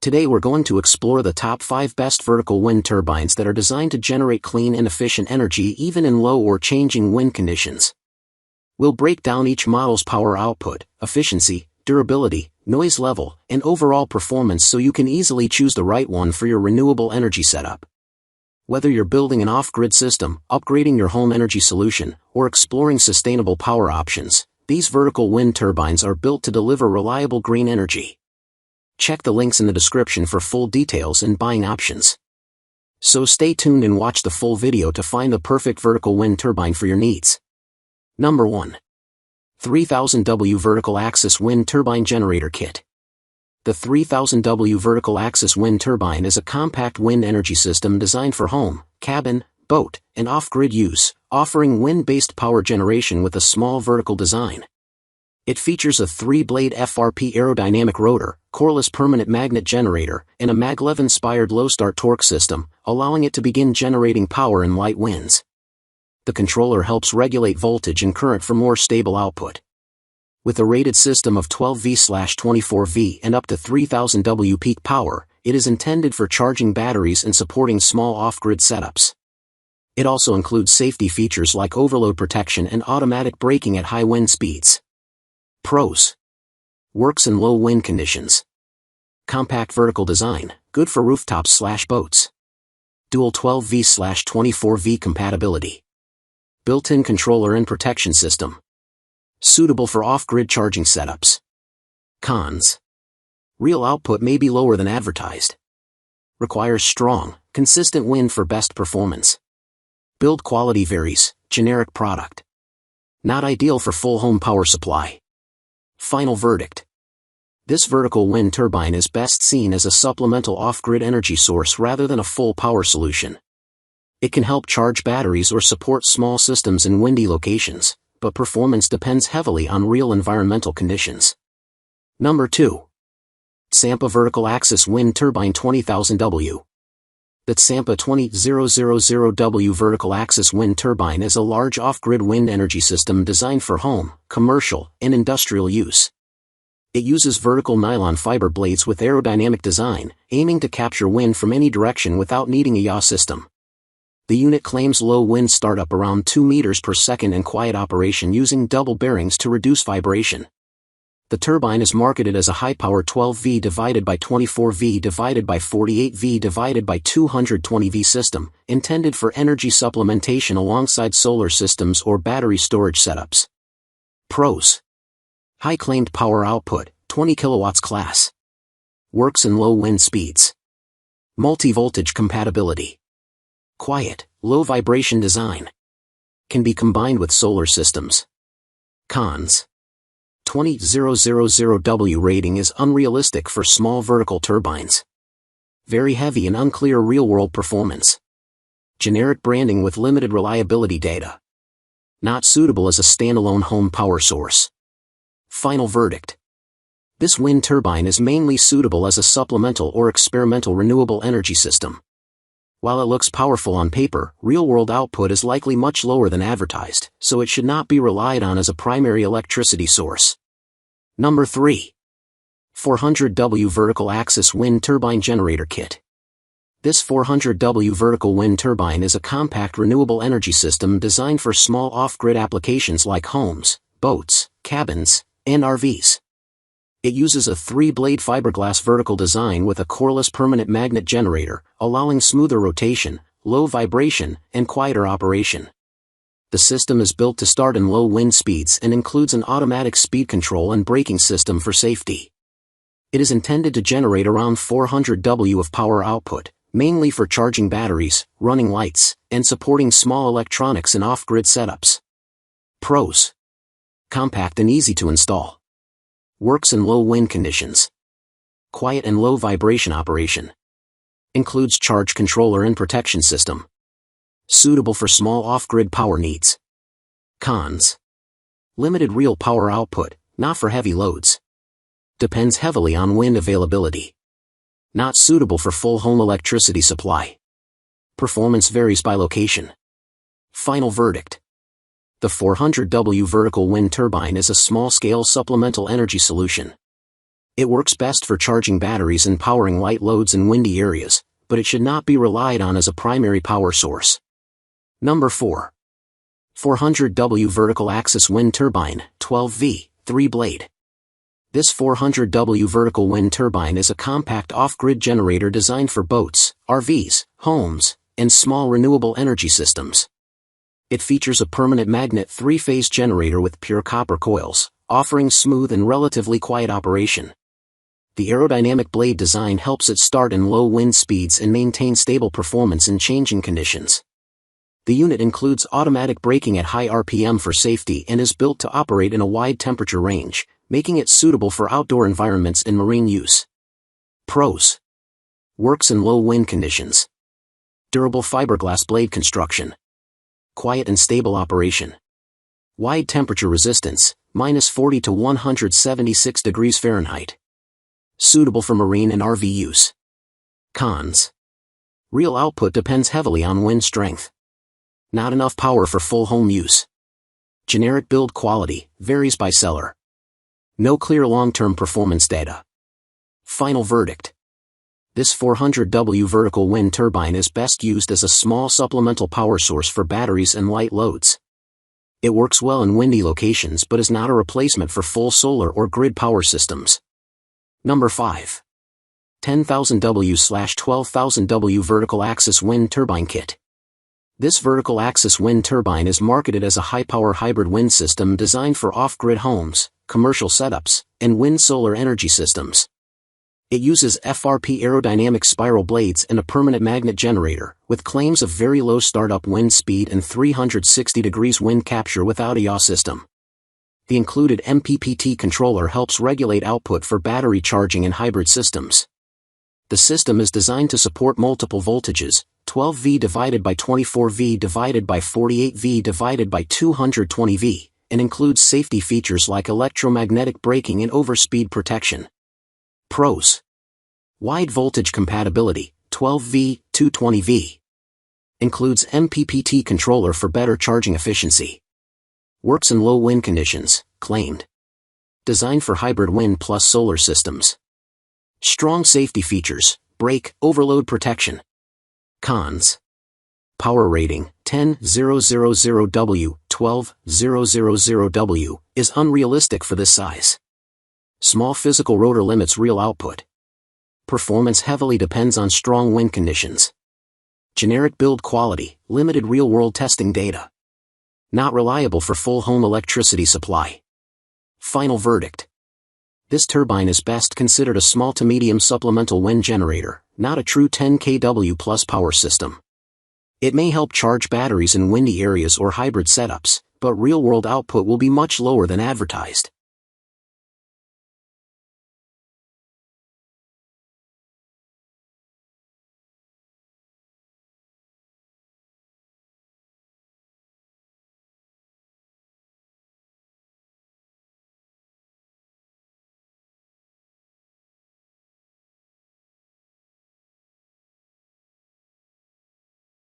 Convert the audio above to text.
Today we're going to explore the top 5 best vertical wind turbines that are designed to generate clean and efficient energy even in low or changing wind conditions. We'll break down each model's power output, efficiency, durability, noise level, and overall performance so you can easily choose the right one for your renewable energy setup. Whether you're building an off-grid system, upgrading your home energy solution, or exploring sustainable power options, these vertical wind turbines are built to deliver reliable green energy. Check the links in the description for full details and buying options. So stay tuned and watch the full video to find the perfect vertical wind turbine for your needs. Number 1. 3000W Vertical Axis Wind Turbine Generator Kit. The 3000W Vertical Axis Wind Turbine is a compact wind energy system designed for home, cabin, boat, and off-grid use, offering wind-based power generation with a small vertical design. It features a 3-blade FRP aerodynamic rotor, coreless permanent magnet generator, and a maglev-inspired low-start torque system, allowing it to begin generating power in light winds. The controller helps regulate voltage and current for more stable output. With a rated system of 12V/24V and up to 3000 W peak power, it is intended for charging batteries and supporting small off-grid setups. It also includes safety features like overload protection and automatic braking at high wind speeds. Pros. Works in low wind conditions. Compact vertical design, good for rooftops/boats. Dual 12V/24V compatibility. Built-in controller and protection system. Suitable for off-grid charging setups. Cons. Real output may be lower than advertised. Requires strong, consistent wind for best performance. Build quality varies, generic product. Not ideal for full home power supply. Final verdict. This vertical wind turbine is best seen as a supplemental off-grid energy source rather than a full power solution. It can help charge batteries or support small systems in windy locations, but performance depends heavily on real environmental conditions. Number 2. Tsampa Vertical Axis Wind Turbine 20000W. The Tsampa 20000W Vertical Axis Wind Turbine is a large off-grid wind energy system designed for home, commercial, and industrial use. It uses vertical nylon fiber blades with aerodynamic design, aiming to capture wind from any direction without needing a yaw system. The unit claims low wind startup around 2 meters per second and quiet operation using double bearings to reduce vibration. The turbine is marketed as a high-power 12V/24V/48V/220V system, intended for energy supplementation alongside solar systems or battery storage setups. Pros. High claimed power output, 20 kilowatts class. Works in low wind speeds. Multi-voltage compatibility. Quiet, low vibration design. Can be combined with solar systems. Cons. 20000W rating is unrealistic for small vertical turbines. Very heavy and unclear real-world performance. Generic branding with limited reliability data. Not suitable as a standalone home power source. Final verdict. This wind turbine is mainly suitable as a supplemental or experimental renewable energy system. While it looks powerful on paper, real-world output is likely much lower than advertised, so it should not be relied on as a primary electricity source. Number 3. 400W Vertical Axis Wind Turbine Generator Kit. This 400W vertical wind turbine is a compact renewable energy system designed for small off-grid applications like homes, boats, cabins, and RVs. It uses a 3-blade fiberglass vertical design with a coreless permanent magnet generator, allowing smoother rotation, low vibration, and quieter operation. The system is built to start in low wind speeds and includes an automatic speed control and braking system for safety. It is intended to generate around 400 W of power output, mainly for charging batteries, running lights, and supporting small electronics in off-grid setups. Pros. Compact and easy to install. Works in low wind conditions. Quiet and low vibration operation. Includes charge controller and protection system. Suitable for small off-grid power needs. Cons. Limited real power output, not for heavy loads. Depends heavily on wind availability. Not suitable for full home electricity supply. Performance varies by location. Final verdict. The 400W vertical wind turbine is a small-scale supplemental energy solution. It works best for charging batteries and powering light loads in windy areas, but it should not be relied on as a primary power source. Number 4. 400W Vertical Axis Wind Turbine, 12V, 3-blade. This 400W vertical wind turbine is a compact off-grid generator designed for boats, RVs, homes, and small renewable energy systems. It features a permanent magnet 3-phase generator with pure copper coils, offering smooth and relatively quiet operation. The aerodynamic blade design helps it start in low wind speeds and maintain stable performance in changing conditions. The unit includes automatic braking at high RPM for safety and is built to operate in a wide temperature range, making it suitable for outdoor environments and marine use. Pros: works in low wind conditions. Durable fiberglass blade construction. Quiet and stable operation. Wide temperature resistance, -40 to 176 degrees Fahrenheit. Suitable for marine and RV use. Cons: real output depends heavily on wind strength. Not enough power for full home use. Generic build quality, varies by seller. No clear long-term performance data. Final verdict: this 400W vertical wind turbine is best used as a small supplemental power source for batteries and light loads. It works well in windy locations but is not a replacement for full solar or grid power systems. Number 5. 10,000W/12,000W Vertical Axis Wind Turbine Kit. This vertical axis wind turbine is marketed as a high-power hybrid wind system designed for off-grid homes, commercial setups, and wind solar energy systems. It uses FRP aerodynamic spiral blades and a permanent magnet generator, with claims of very low startup wind speed and 360 degrees wind capture without a yaw system. The included MPPT controller helps regulate output for battery charging and hybrid systems. The system is designed to support multiple voltages, 12V divided by 24V divided by 48V divided by 220V, and includes safety features like electromagnetic braking and overspeed protection. Pros: wide voltage compatibility, 12V, 220V. Includes MPPT controller for better charging efficiency. Works in low wind conditions, claimed. Designed for hybrid wind plus solar systems. Strong safety features, brake, overload protection. Cons: power rating, 10,000W, 12,000W, is unrealistic for this size. Small physical rotor limits real output. Performance heavily depends on strong wind conditions. Generic build quality, limited real-world testing data. Not reliable for full home electricity supply. Final verdict: this turbine is best considered a small to medium supplemental wind generator, not a true 10 kW plus power system. It may help charge batteries in windy areas or hybrid setups, but real-world output will be much lower than advertised.